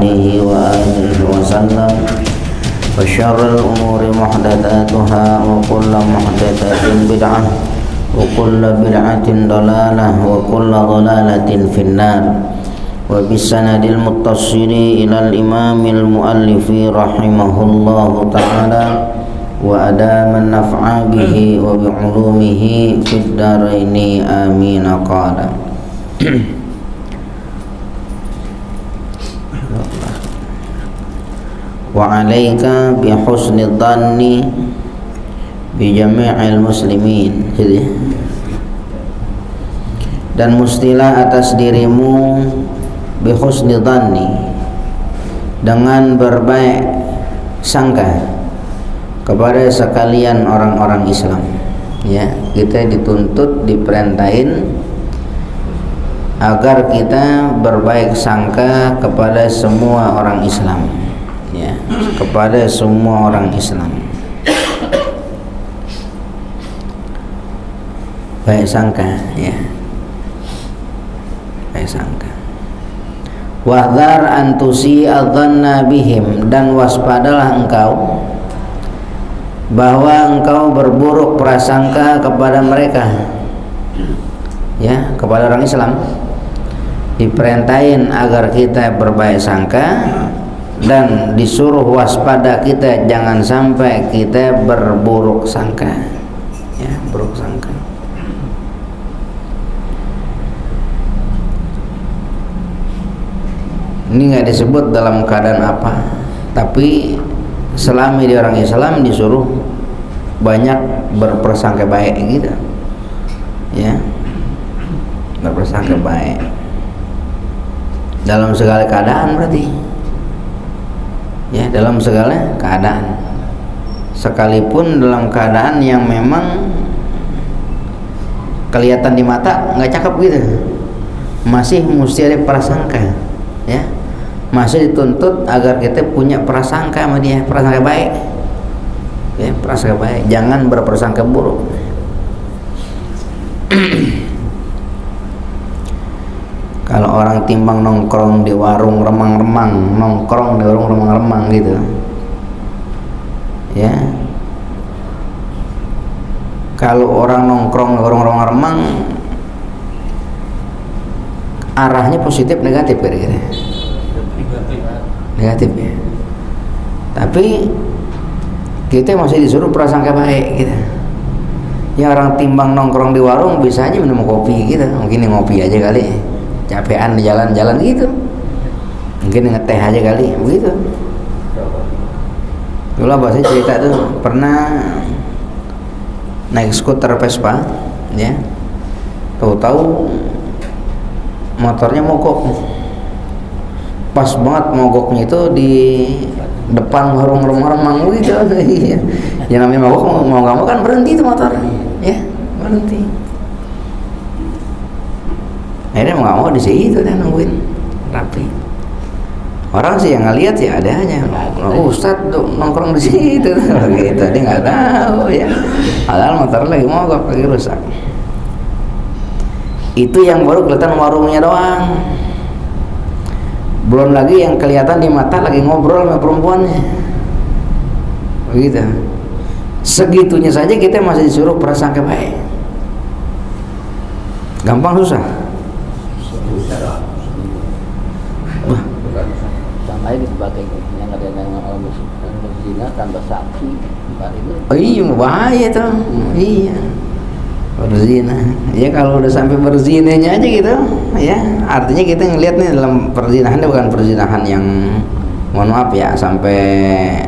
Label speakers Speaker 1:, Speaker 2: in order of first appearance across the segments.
Speaker 1: عليه وآله وسلم وشر الأمور محدثاتها وكل محدثة بدعة وكل بدعة ضلالة وكل ضلالة في النار وبالسند المتصل إلى الإمام المؤلف رحمه الله تعالى وأدام النفع به وبعلومه في الدارين آمين قال وعليك بحسن الظن بجميع المسلمين. Dan mustilah atas dirimu bihusni dhanni, dengan berbaik sangka kepada sekalian orang-orang Islam. Ya, kita dituntut, diperintahin agar kita berbaik sangka kepada semua orang Islam. Ya, kepada semua orang Islam. Baik sangka, ya. Baik sangka. Wahdhar an tusi'a dhanna bihim, dan waspadalah engkau bahwa engkau berburuk prasangka kepada mereka. Ya, kepada orang Islam diperintahin agar kita berbaik sangka dan disuruh waspada kita jangan sampai kita berburuk sangka. Ya, buruk sangka. Ini nggak disebut dalam keadaan apa, tapi selama di orang Islam disuruh banyak berprasangka baik gitu. Ya, berprasangka baik dalam segala keadaan berarti. Ya, dalam segala keadaan, sekalipun dalam keadaan yang memang kelihatan di mata nggak cakep gitu, masih mesti ada prasangka. Ya, masih dituntut agar kita punya prasangka sama dia, prasangka baik. Ya, prasangka baik, jangan berprasangka buruk. Kalau orang timbang nongkrong di warung remang-remang, nongkrong di warung remang-remang gitu, ya. Kalau orang nongkrong di warung remang-remang, arahnya positif negatif kira-kira? Negatif ya. Tapi kita masih disuruh prasangka baik gitu. Ya, orang timbang nongkrong di warung bisa aja minum kopi gitu, mungkin ngopi aja kali. Capean di jalan-jalan gitu, mungkin ngeteh aja kali begitu. Dulu abah saya cerita tuh pernah naik skuter Vespa, ya, tahu-tahu motornya mogok. Pas banget mogoknya itu di depan warung remang-remang gitu. Yang namanya mogok mau nggak mau kan berhenti itu motor, ya, berhenti. Akhirnya mau nggak mau di situ dan nungguin rapi. Orang sih yang ngeliat sih ada aja. Oh, Ustadz nongkrong di situ, gitu. Dia nggak tahu ya. Padahal motor lagi mogok, lagi rusak. Itu yang baru kelihatan warungnya doang. Belum lagi yang kelihatan di mata lagi ngobrol sama perempuannya. Begitu. Segitunya saja kita masih disuruh prasangka baik. Gampang susah?
Speaker 2: Sama aja sebagai yang ada yang berzina tanpa saksi.
Speaker 1: Oh iya, bahaya tuh. Iya. Berzina. Ya kalau udah sampai berzinanya aja gitu, ya, artinya kita ngelihat nih dalam perzinahan ini bukan perzinahan yang mohon maaf ya sampai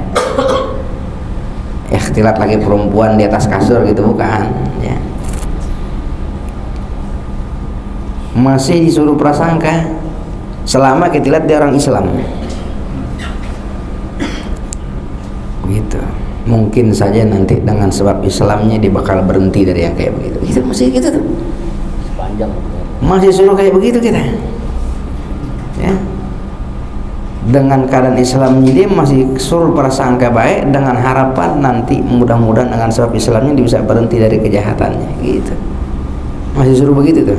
Speaker 1: ikhtilat lagi perempuan di atas kasur gitu, bukan, ya. Masih disuruh prasangka selama kita lihat dia orang Islam. Gitu. Mungkin saja nanti dengan sebab Islamnya dia bakal berhenti dari yang kayak begitu. Itu masih gitu tuh.
Speaker 2: Sepanjang.
Speaker 1: Masih suruh kayak begitu kita. Ya. Dengan keadaan Islamnya dia masih suruh prasangka baik dengan harapan nanti mudah-mudahan dengan sebab Islamnya dia bisa berhenti dari kejahatannya. Gitu. Masih suruh begitu tuh.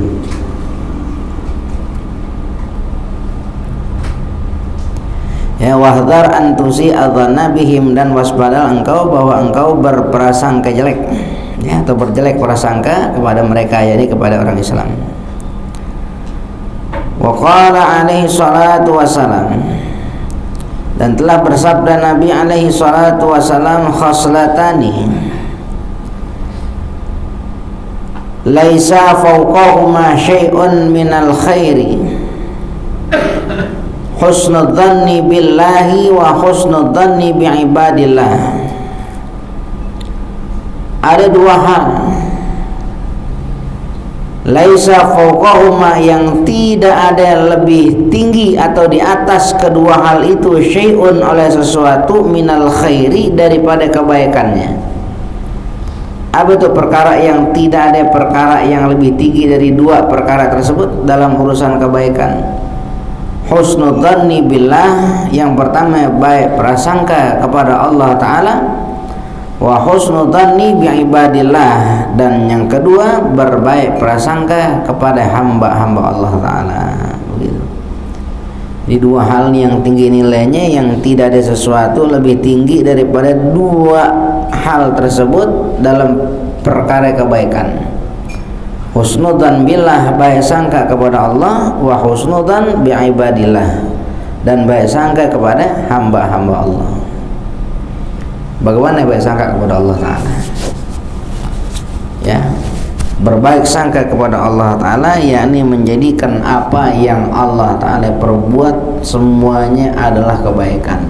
Speaker 1: Ya, wahdhar an tusi'a dhanna bihim, dan waspadalah engkau bahwa engkau berprasangka jelek, ya, atau berjelek prasangka kepada mereka, yakni kepada orang Islam. Wa qala alaihi salatu wassalam, dan telah bersabda Nabi alaihi salatu wassalam, khaslatani laisa fawqahuma syai'un minal khairi husnul dhanni billahi wa husnul dhanni bi'ibadillah. Ada dua hal, laisa fawqahuma, yang tidak ada lebih tinggi atau di atas kedua hal itu, syai'un, oleh sesuatu, minal khairi, daripada kebaikannya. Apa itu perkara yang tidak ada perkara yang lebih tinggi dari dua perkara tersebut dalam urusan kebaikan? Husnul dhanni billah, yang pertama baik prasangka kepada Allah Ta'ala, wa husnul dhanni bi'ibadillah, dan yang kedua berbaik prasangka kepada hamba-hamba Allah Ta'ala. Begitu. Di dua hal yang tinggi nilainya, yang tidak ada sesuatu lebih tinggi daripada dua hal tersebut dalam perkara kebaikan. Husnudzan billah, baik sangka kepada Allah, wa husnudzan bi'ibadillah, dan baik sangka kepada hamba-hamba Allah. Bagaimana baik sangka kepada Allah Ta'ala? Ya, berbaik sangka kepada Allah Ta'ala, yakni menjadikan apa yang Allah Ta'ala perbuat semuanya adalah kebaikan,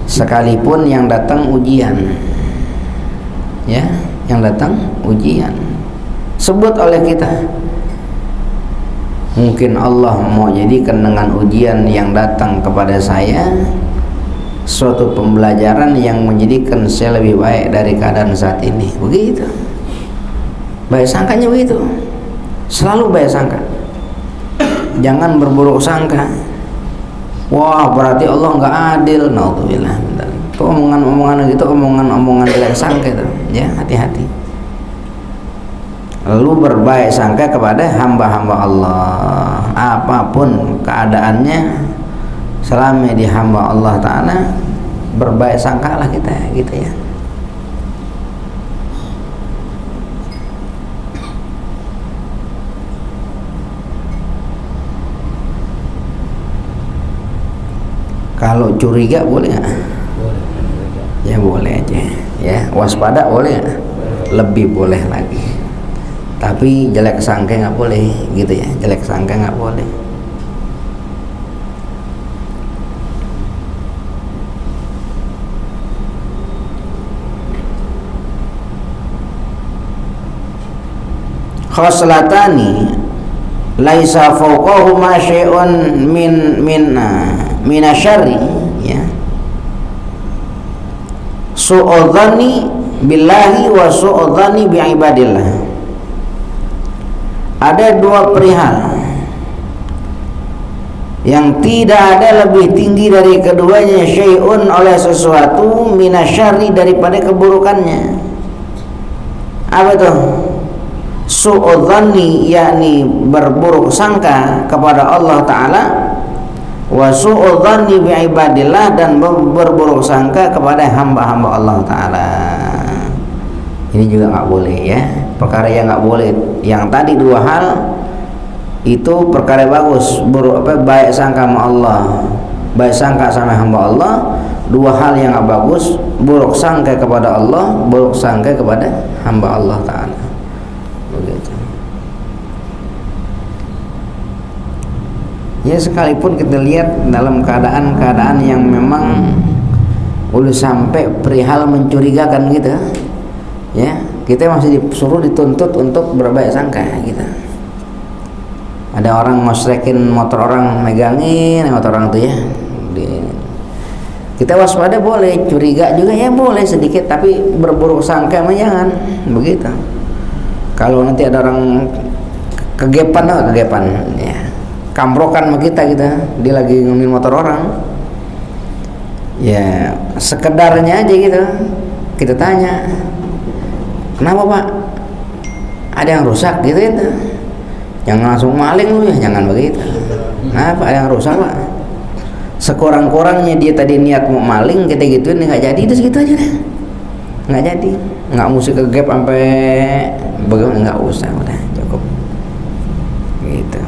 Speaker 1: sekalipun yang datang ujian. Ya, yang datang ujian sebut oleh kita. Mungkin Allah mau jadikan dengan ujian yang datang kepada saya suatu pembelajaran yang menjadikan saya lebih baik dari keadaan saat ini. Begitu. Baik sangkanya begitu. Selalu baik sangka. Jangan berburuk sangka. Wah, berarti Allah nggak adil. Naudzubillah. Itu omongan-omongan gitu, omongan-omongan jelek sangka itu. Ya, hati-hati. Lalu berbaik sangka kepada hamba-hamba Allah, apapun keadaannya, selama di hamba Allah Ta'ala, berbaik sangkalah kita, gitu ya. Kalau curiga boleh nggak? Ya boleh aja. Ya, waspada boleh nggak? Lebih boleh lagi. Tapi jelek sangka nggak boleh, gitu ya. Jelek sangka nggak boleh. Khoslatani laisa fawqahuma syai'un min asyarri, ya. Su'udhani billahi wa su'udhani bi'ibadillah. Ada dua perihal yang tidak ada lebih tinggi dari keduanya, syai'un, oleh sesuatu, minasyarri, daripada keburukannya. Apa itu? Su'udhani, yakni berburuk sangka kepada Allah Ta'ala, wa su'udhani bi'ibadillah, dan berburuk sangka kepada hamba-hamba Allah Ta'ala. Ini juga nggak boleh, ya. Perkara yang nggak boleh, yang tadi dua hal itu perkara bagus, baik sangka sama Allah, baik sangka sama hamba Allah. Dua hal yang nggak bagus, buruk sangka kepada Allah, buruk sangka kepada hamba Allah Ta'ala. Begitu. Ya, sekalipun kita lihat dalam keadaan-keadaan yang memang udah sampai perihal mencurigakan gitu, ya, kita masih disuruh, dituntut untuk berbaik sangka gitu. Ada orang ngosrekin motor orang, megangin motor orang itu, ya. Kita waspada boleh, curiga juga ya boleh sedikit, tapi berburuk sangka mah jangan. Begitu. Kalau nanti ada orang kegepan, ya, kamprokan sama kita, dia lagi ngambil motor orang, ya sekedarnya aja gitu, kita tanya, kenapa Pak? Ada yang rusak gitu, gitu. Jangan langsung maling lu, ya, jangan begitu. Kenapa ada yang rusak Pak? sekurang-kurangnya dia tadi niat mau maling, kita gituin nggak jadi, itu segitu aja deh, nggak jadi, nggak mesti ke gap sampai bagaimana, nggak usah, udah cukup gitu.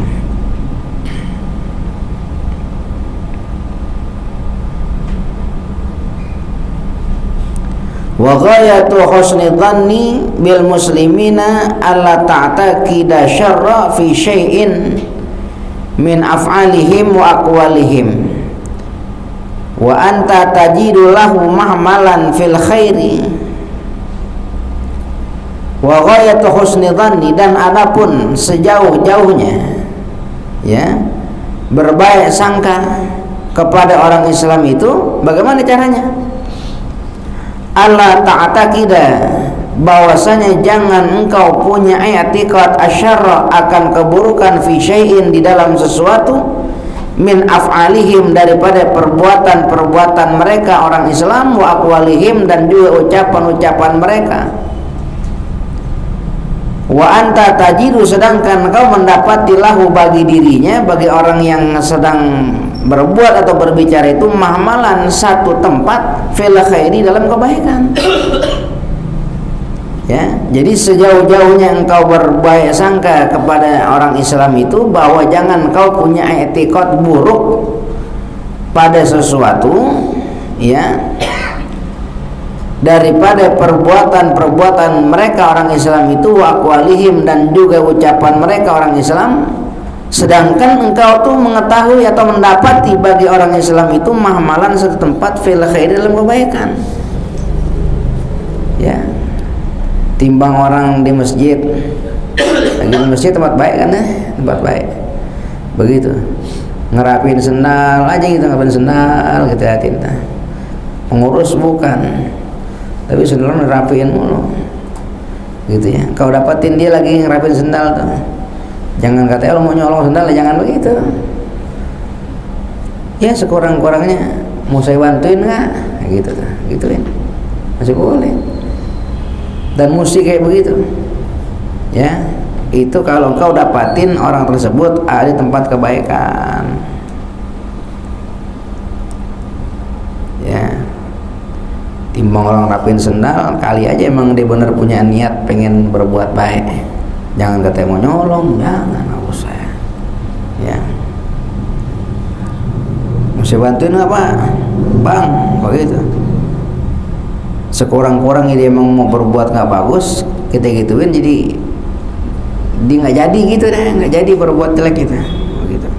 Speaker 1: Wa ghayatu husni dhanni bil muslimina alla ta'taqida syarra fi syai'in min af'alihim wa aqwalihim wa anta tajidu lahu mahmalan fil khairi. Wa ghayatu husni dhanni, dan adapun sejauh-jauhnya ya berbaik sangka kepada orang Islam itu bagaimana caranya? Allah ta'taqida, bahwasanya jangan engkau punya i'tiqad asyarra, akan keburukan fi syai'in, di dalam sesuatu, min af'alihim, daripada perbuatan-perbuatan mereka orang Islam, wa aqwalihim, dan juga ucapan-ucapan mereka. Wa anta tajidu, sedangkan engkau mendapati lahu, bagi dirinya, bagi orang yang sedang berbuat atau berbicara itu, mahmalan, satu tempat, fil khairi, dalam kebaikan. Ya, jadi sejauh-jauhnya engkau berbaik sangka kepada orang Islam itu, bahwa jangan engkau punya i'tiqad buruk pada sesuatu, ya, daripada perbuatan-perbuatan mereka orang Islam itu, wa aqwalihim, dan juga ucapan mereka orang Islam. Sedangkan engkau tuh mengetahui atau mendapati bagi orang Islam itu mahmalan, satu tempat, fil khair, dalam kebaikan. Ya, timbang orang di masjid, lagi di masjid tempat baik kan ya, tempat baik. Begitu, ngerapin sendal aja gitu, ngerapin sendal gitu, hati kita. Pengurus bukan, tapi sendal ngerapin mulu. Gitu ya. Kau dapatin dia lagi ngerapin sendal tuh, jangan kata lo mau nyolong sendal, jangan begitu. Ya sekurang-kurangnya mau saya bantuin nggak, gitu tuh, gituin, masih boleh. Dan mesti kayak begitu. Ya, itu kalau kau dapatin orang tersebut ada di tempat kebaikan. Ya, timbang orang rapin sendal, kali aja emang dia bener punya niat pengen berbuat baik. Jangan kata mau nyolong, jangan, nggak usah. Ya, mesti bantuin apa, bang, begitu. Sekurang-kurangnya dia emang mau berbuat nggak bagus, kita gituin, jadi dia nggak jadi gitu deh, nggak jadi berbuat jelek kita, begitu.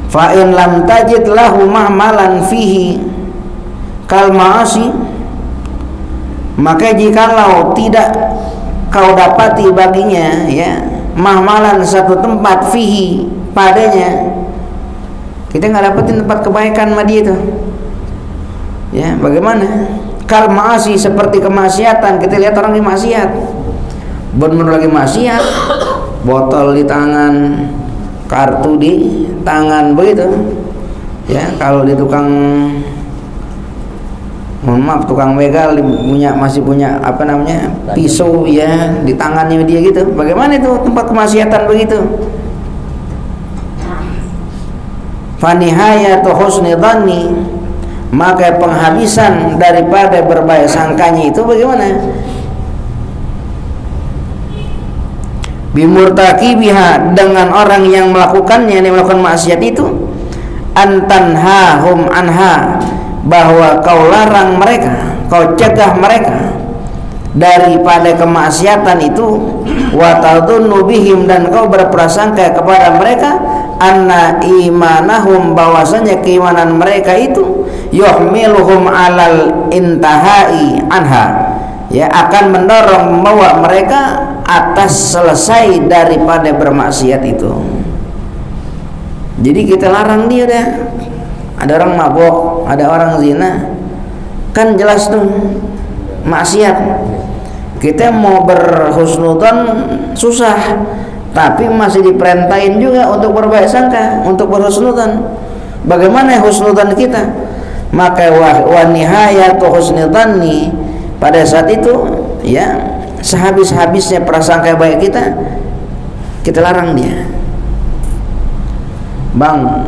Speaker 1: Fa in lam tajid lahu mahmalan fihi kal ma'asi, maka jikalau tidak kau dapati baginya ya mahmalan, satu tempat, fihi, padanya, kita nggak dapetin tempat kebaikan sama dia tuh. Ya, bagaimana? Kal ma'asi, seperti kemaksiatan. Kita lihat orang di maksiat, benar-benar lagi maksiat, botol di tangan, kartu di tangan, begitu. Ya, kalau di tukang, mohon maaf, tukang begal masih punya apa namanya, pisau ya di tangannya dia gitu. Bagaimana itu tempat kemaksiatan begitu? Fanihayatu husni dhanni, maka penghabisan daripada berbaik sangkanya itu bagaimana? Bimurtaqibiha, dengan orang yang melakukannya, yang melakukan maksiat itu, antanhahum anha, bahwa kau larang mereka, kau cegah mereka daripada kemaksiatan itu, wa tadhunnu bihim, dan kau berprasangka kepada mereka, anna imanahum, bahwasanya keimanan mereka itu, yuhmiluhum alal intahai anha, ya akan mendorong, membawa mereka atas selesai daripada bermaksiat itu. Jadi kita larang dia dah. Ada orang mabok, ada orang zina, kan jelas tuh maksiat. Kita mau berhusnudzon susah, tapi masih diperintahin juga untuk berbaik sangka, untuk berhusnudzon. Bagaimana husnudzon kita? Maka wa nihayatu husnudzanni, pada saat itu ya sehabis-habisnya prasangka baik kita larang dia. Bang,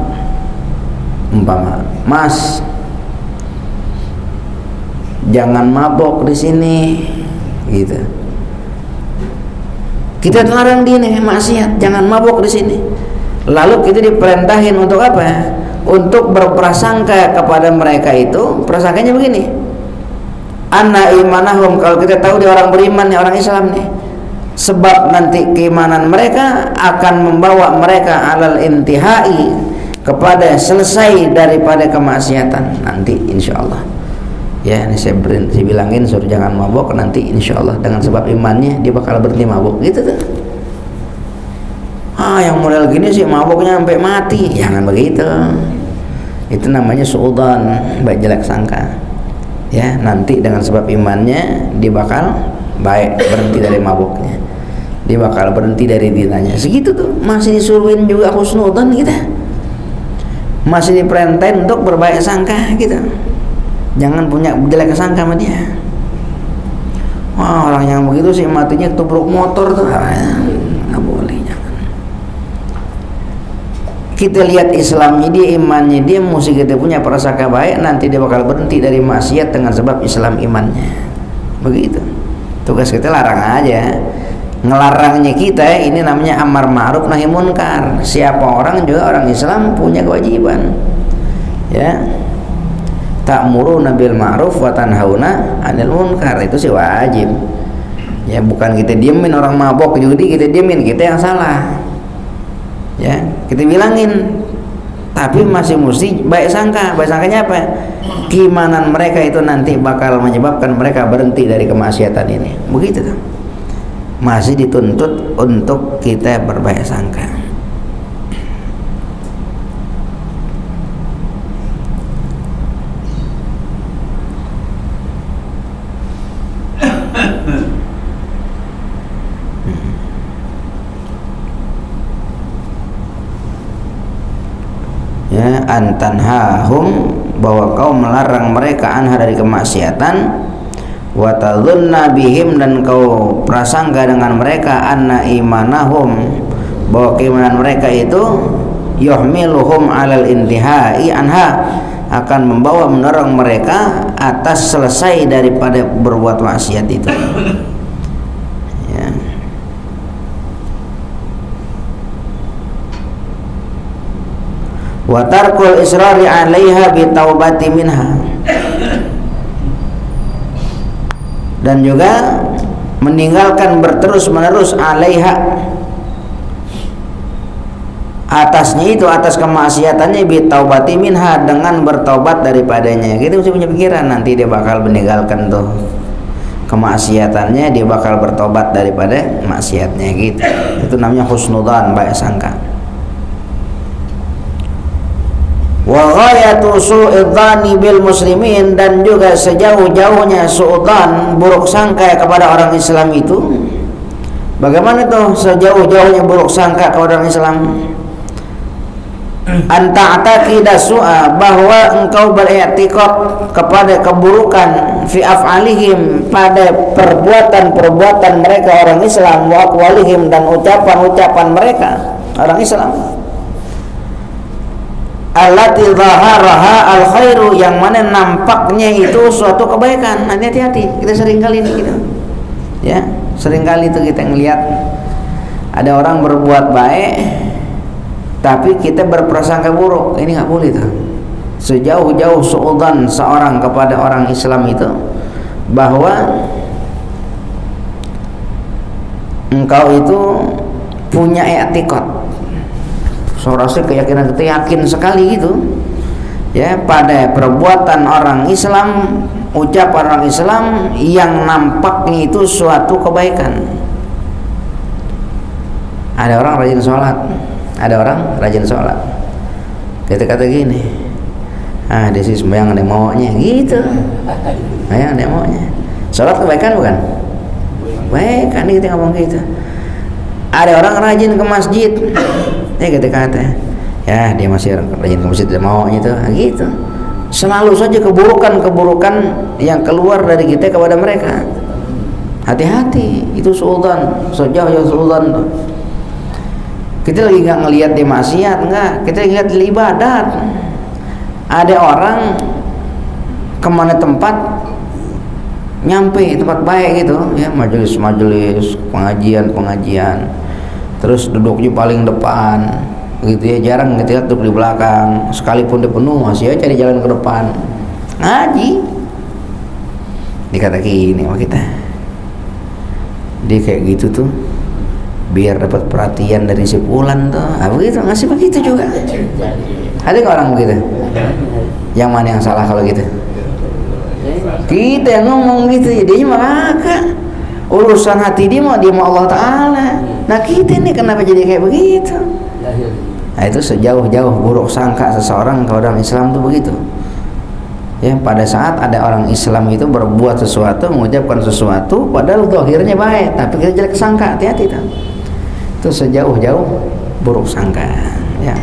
Speaker 1: umpama, Mas, jangan mabok di sini, gitu. Kita larang dia nih maksiat, jangan mabok di sini. Lalu kita diperintahin untuk apa? Untuk berprasangka kepada mereka itu. Prasangkanya begini, anna imanahum, kalau kita tahu dia orang beriman, dia orang Islam nih, sebab nanti keimanan mereka akan membawa mereka alal intihai, kepada selesai daripada kemaksiatan nanti insyaallah. Ya, ini saya bilangin suruh jangan mabok, nanti insyaallah dengan sebab imannya dia bakal berhenti mabok, gitu tuh. Yang model gini sih maboknya sampai mati, jangan begitu. Itu namanya suudzon, baik jelek sangka. Ya, nanti dengan sebab imannya dia bakal baik, berhenti dari maboknya, dia bakal berhenti dari dinanya. Segitu tuh, masih disuruhin juga husnudzon kita, masih diperintahin untuk berbaik sangka gitu. Jangan punya jelek sangka sama dia. Wah, orang yang begitu sih matinya ketubruk motor tuh, nggak boleh, jangan. Kita lihat Islamnya dia, imannya dia, mesti kita punya prasangka baik, nanti dia bakal berhenti dari maksiat dengan sebab Islam imannya. Begitu. Tugas kita larang aja. Ngelarangnya kita ini namanya amar ma'ruf nahi munkar. Siapa orang juga orang Islam punya kewajiban. Ya. Ta'muruna bil ma'ruf wa tanhauna 'anil munkar, itu sih wajib. Ya, bukan kita diemin orang mabok judi, kita diemin, kita yang salah. Ya, kita bilangin, tapi masih mesti baik sangka. Baik sangkanya apa? Keimanan mereka itu nanti bakal menyebabkan mereka berhenti dari kemaksiatan ini. Begitu tuh. Masih dituntut untuk kita berbaik sangka. Ya, antanhahum, bahwa kau melarang mereka anha dari kemaksiatan, wa tadhunna bihim, dan kau prasangka dengan mereka anna imanahum, bahwa keimanan mereka itu yuhmiluhum alal intihai anha, akan membawa mendorong mereka atas selesai daripada berbuat maksiat itu. Ya. Wa tarkul israri 'alaiha bi taubati minha, dan juga meninggalkan berterus-menerus 'alaiha, atasnya itu, atas kemaksiatannya, bi taubati minha, dengan bertaubat daripadanya. Kita mesti punya pikiran, nanti dia bakal meninggalkan tuh kemaksiatannya, dia bakal bertobat daripada maksiatnya gitu. Itu namanya husnudzan, baik sangka. Wa ghayatu su'idzani bil muslimin, dan juga sejauh-jauhnya su'udzan, buruk sangka kepada orang Islam itu. Bagaimana tuh sejauh-jauhnya buruk sangka kepada orang Islam? Anta ataqida su'a, bahwa engkau beriktikad kepada keburukan, fi af'alihim, pada perbuatan-perbuatan mereka orang Islam, wa aqwalihim, dan ucapan-ucapan mereka orang Islam, allati zaharaha al khairu, yang mana nampaknya itu suatu kebaikan. Nanti hati-hati, kita sering kali ini gitu. Ya, sering kali itu kita ngelihat ada orang berbuat baik tapi kita berprasangka buruk. Ini nggak boleh tuh. Sejauh-jauh suudzon seorang kepada orang Islam itu, bahwa engkau itu punya i'tikad, seharusnya keyakinan kita yakin sekali gitu ya, pada perbuatan orang Islam, ucapan orang Islam yang nampaknya itu suatu kebaikan. Ada orang rajin sholat, ada orang rajin sholat, kita kata gini, dia sih sembahyang ada maunya gitu, yang ada maunya. Sholat kebaikan bukan? Baik kan, kita ngomong gitu. Ada orang rajin ke masjid, kita kata, ya dia masih rajin ke masjid, ada maunya tuh, gitu. Selalu saja keburukan-keburukan yang keluar dari kita kepada mereka. Hati-hati, itu suudzon, sejauh-jauh suudzon tuh. Kita lagi nggak ngelihat dia maksiat, enggak, kita lagi lihat dia ibadat. Ada orang kemana tempat nyampe tempat baik gitu ya, majelis pengajian, terus duduknya paling depan gitu ya, jarang kita duduk di belakang, sekalipun dia penuh masih aja cari jalan ke depan ngaji. Dikata gini sama kita, dia kayak gitu tuh biar dapat perhatian dari si fulan tuh, begitu, ngasih begitu juga. Ada nggak orang begitu? Yang mana yang salah kalau gitu? Kita yang ngomong gitu, dia mah kagak. Urusan hati dia mau Allah Ta'ala. Nah kita ini kenapa jadi kayak begitu? Nah itu sejauh-jauh buruk sangka seseorang ke orang Islam tuh begitu. Ya, pada saat ada orang Islam itu berbuat sesuatu, mengucapkan sesuatu, padahal zahirnya baik, tapi kita jelek sangka, hati-hati tuh. Itu sejauh-jauh buruk sangka. Ya.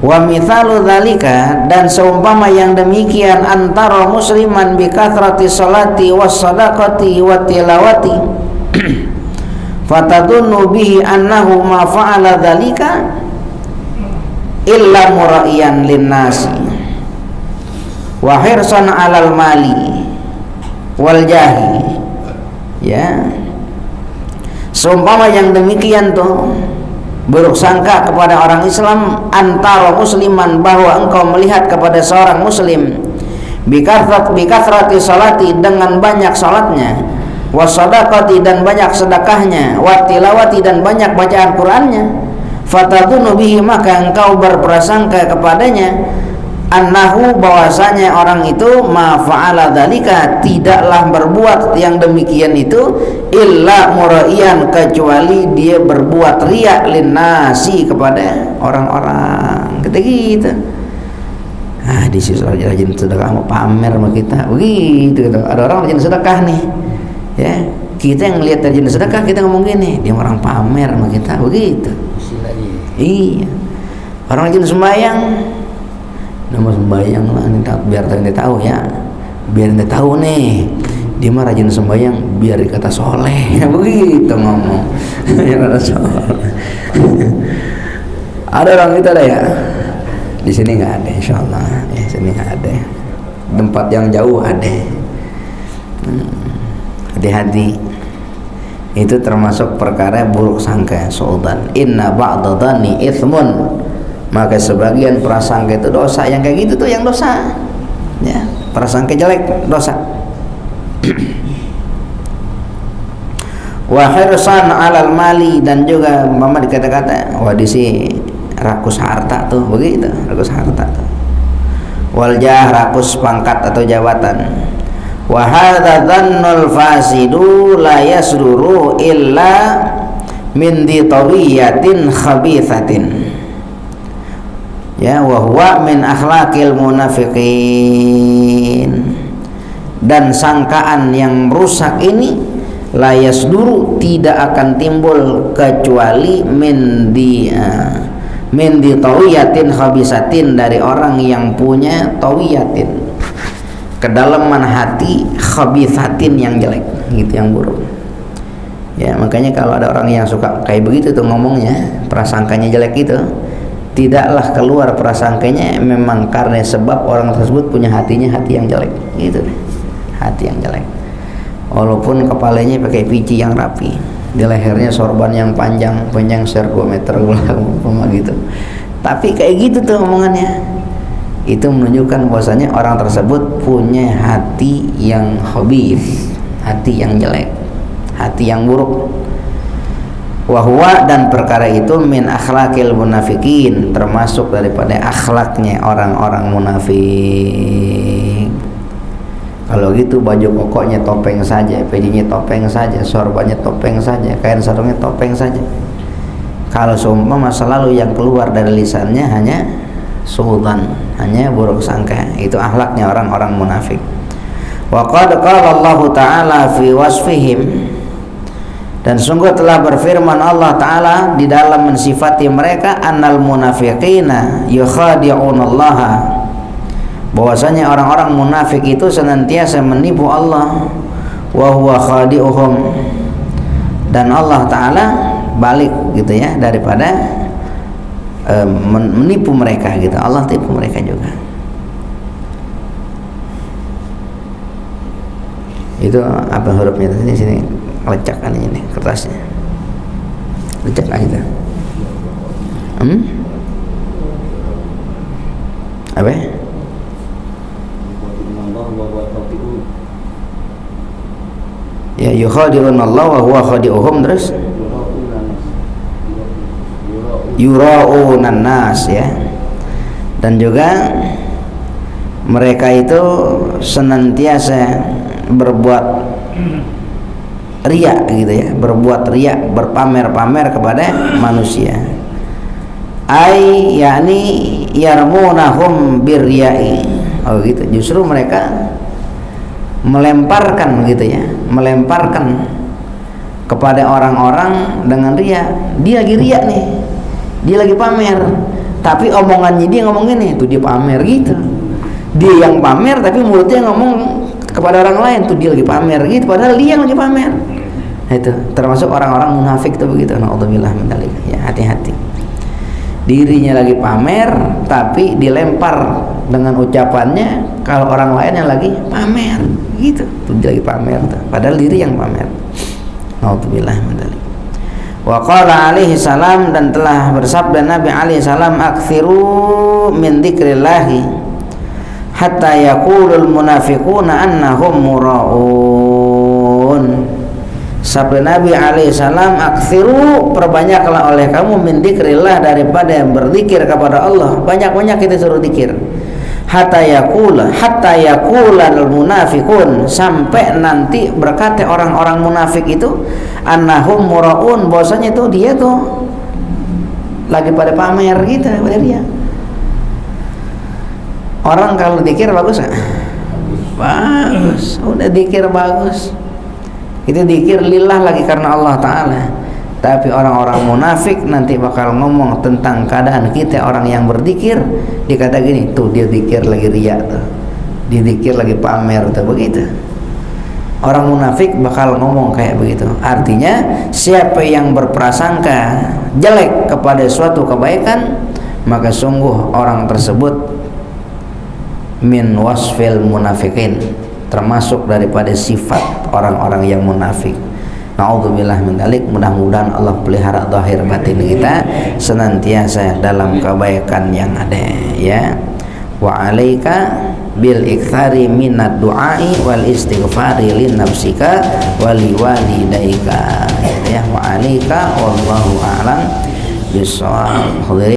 Speaker 1: Wa mithalu dzalika, dan seumpama yang demikian antara musliman bi kathrati sholati was sadaqati wa tilawati fatadunnu bihi annahu ma fa'ala dzalika illa mura'iyan linnasi wa hirsan 'alal mali wal jahi. Ya, seumpama yang demikian tuh buruk sangka kepada orang Islam antara musliman, bahwa engkau melihat kepada seorang muslim bikathrati salati, dengan banyak salatnya, wasadaqati, dan banyak sedekahnya, watilawati, dan banyak bacaan Qur'annya, fatadunu bihi, maka engkau berprasangka kepadanya annahu, bahwasanya orang itu ma fa'ala dzalika, tidaklah berbuat yang demikian itu illa muraiyan, kecuali dia berbuat riya linnasi, kepada orang-orang. Kita gitu. Di situ rajin sedekah mau pamer sama kita. Begitu gitu. Ada orang rajin sedekah nih. Ya, kita yang lihat rajin sedekah kita ngomong gini, dia orang pamer sama kita. Begitu. Iya. Orang rajin sembahyang, nama sembahyang lah, biar dia tahu ya, biar dia tahu nih dia mah rajin sembahyang biar dikata soleh. Begitu ngomong. Yang ada soleh. Ada orang kita ada ya? Di sini nggak ada, insyaallah. Ya, sini nggak ada. Tempat yang jauh ada. Hati-hati. Itu termasuk perkara buruk sangka, saudan. Inna ba'da dhanni itsmun. Maka sebagian prasangka itu dosa. Yang kayak gitu tuh yang dosa. Ya, prasangka jelek dosa. Wa hirsan 'alal mali, dan juga mama dikata-kata wadisi rakus harta tuh, begitu, rakus harta tuh. Wal jah, rakus pangkat atau jabatan. Wa hadza dhannul fasidu la yasduru illa min ditawiyatin khabithatin. Ya, wa huwa min akhlaqil munafiqin. Dan sangkaan yang rusak ini la yasduru, tidak akan timbul kecuali min di tawiyatin khabisatin, dari orang yang punya tawiyatin, kedalaman hati, khabithatin, yang jelek gitu, yang buruk. Ya, makanya kalau ada orang yang suka kayak begitu tuh ngomongnya, prasangkanya jelek gitu, tidaklah keluar prasangkanya memang karena sebab orang tersebut punya hatinya hati yang jelek gitu, hati yang jelek. Walaupun kepalanya pakai pici yang rapi, di lehernya sorban yang panjang share 2 meter gitu, tapi kayak gitu tuh omongannya, itu menunjukkan bahwasanya orang tersebut punya hati yang khabith, hati yang jelek, hati yang buruk. Wahwa, dan perkara itu min akhlaqil munafikin, termasuk daripada akhlaknya orang-orang munafik. Kalau gitu baju kokoknya topeng saja, pejinya topeng saja, sorbannya topeng saja, kain sarungnya topeng saja. Kalau seumpama masa lalu yang keluar dari lisannya hanya suudzan, hanya buruk sangka, itu akhlaknya orang-orang munafik. Wa qad qala Allah Ta'ala fi wasfihim, dan sungguh telah berfirman Allah Ta'ala di dalam mensifati mereka, annal munafiqina yukhadi'unallaha, bahwasanya orang-orang munafik itu senantiasa menipu Allah, wa huwa khadi'uhum, dan Allah Ta'ala balik gitu ya daripada menipu mereka gitu. Allah tipu mereka juga. Itu apa hurufnya di sini lecak kan ini kertasnya. Lecak lah gitu. Apa? Ya yukhadi'un Allah wa huwa khadi'uhum, terus yura'unan nas ya. Dan juga mereka itu senantiasa berbuat riya gitu ya, berbuat riya, berpamer-pamer kepada manusia. Ai yakni yarmunahum birriya'i. Oh gitu, justru mereka melemparkan gitu ya, melemparkan kepada orang-orang dengan riya. Dia lagi riya nih, dia lagi pamer, tapi omongannya dia ngomong gini, tuh dia pamer gitu. Dia yang pamer tapi mulutnya ngomong kepada orang lain, tuh dia lagi pamer gitu, padahal dia yang lagi pamer. Nah, itu termasuk orang-orang munafik tuh begitu. Naudzubillah min dzalik. Ya, hati-hati. Dirinya lagi pamer tapi dilempar dengan ucapannya kalau orang lain yang lagi pamer gitu, tuh dia lagi pamer tuh, padahal diri yang pamer. Naudzubillah min dzalik. Wa qala alaihi salam, dan telah bersabda Nabi alaihi salam, aktsiru min dzikrillahi hatta yaqulul munafiquna annahum muraun. Sabda Nabi alaihi salam, aktsiru, perbanyaklah oleh kamu min dzikrillah, daripada yang berzikir kepada Allah. Banyak-banyak kita suruh zikir. Hatta yaqulal munafiqun, sampai nanti berkata orang-orang munafik itu, annahum muraun, bahwasanya itu dia tuh lagi pada pamer gitu pada dia. Orang kalau zikir bagus gak? Bagus. Udah zikir bagus, itu zikir lillah lagi karena Allah Ta'ala. Tapi orang-orang munafik nanti bakal ngomong tentang keadaan kita orang yang berzikir, dikata gini, tuh dia zikir lagi riya tuh, dia zikir lagi pamer tuh, begitu. Orang munafik bakal ngomong kayak begitu. Artinya siapa yang berprasangka jelek kepada suatu kebaikan, maka sungguh orang tersebut min wasfil munafikin, termasuk daripada sifat orang-orang yang munafik. Na'udzubillah min dzalik. Mudah-mudahan Allah pelihara zahir batin kita senantiasa dalam kebaikan yang ada ya. Wa alaika bil iktsari minad du'ai wal istighfari lin nafsika wa liwalidaika ya. Wa alaika wallahu a'lam bissawab.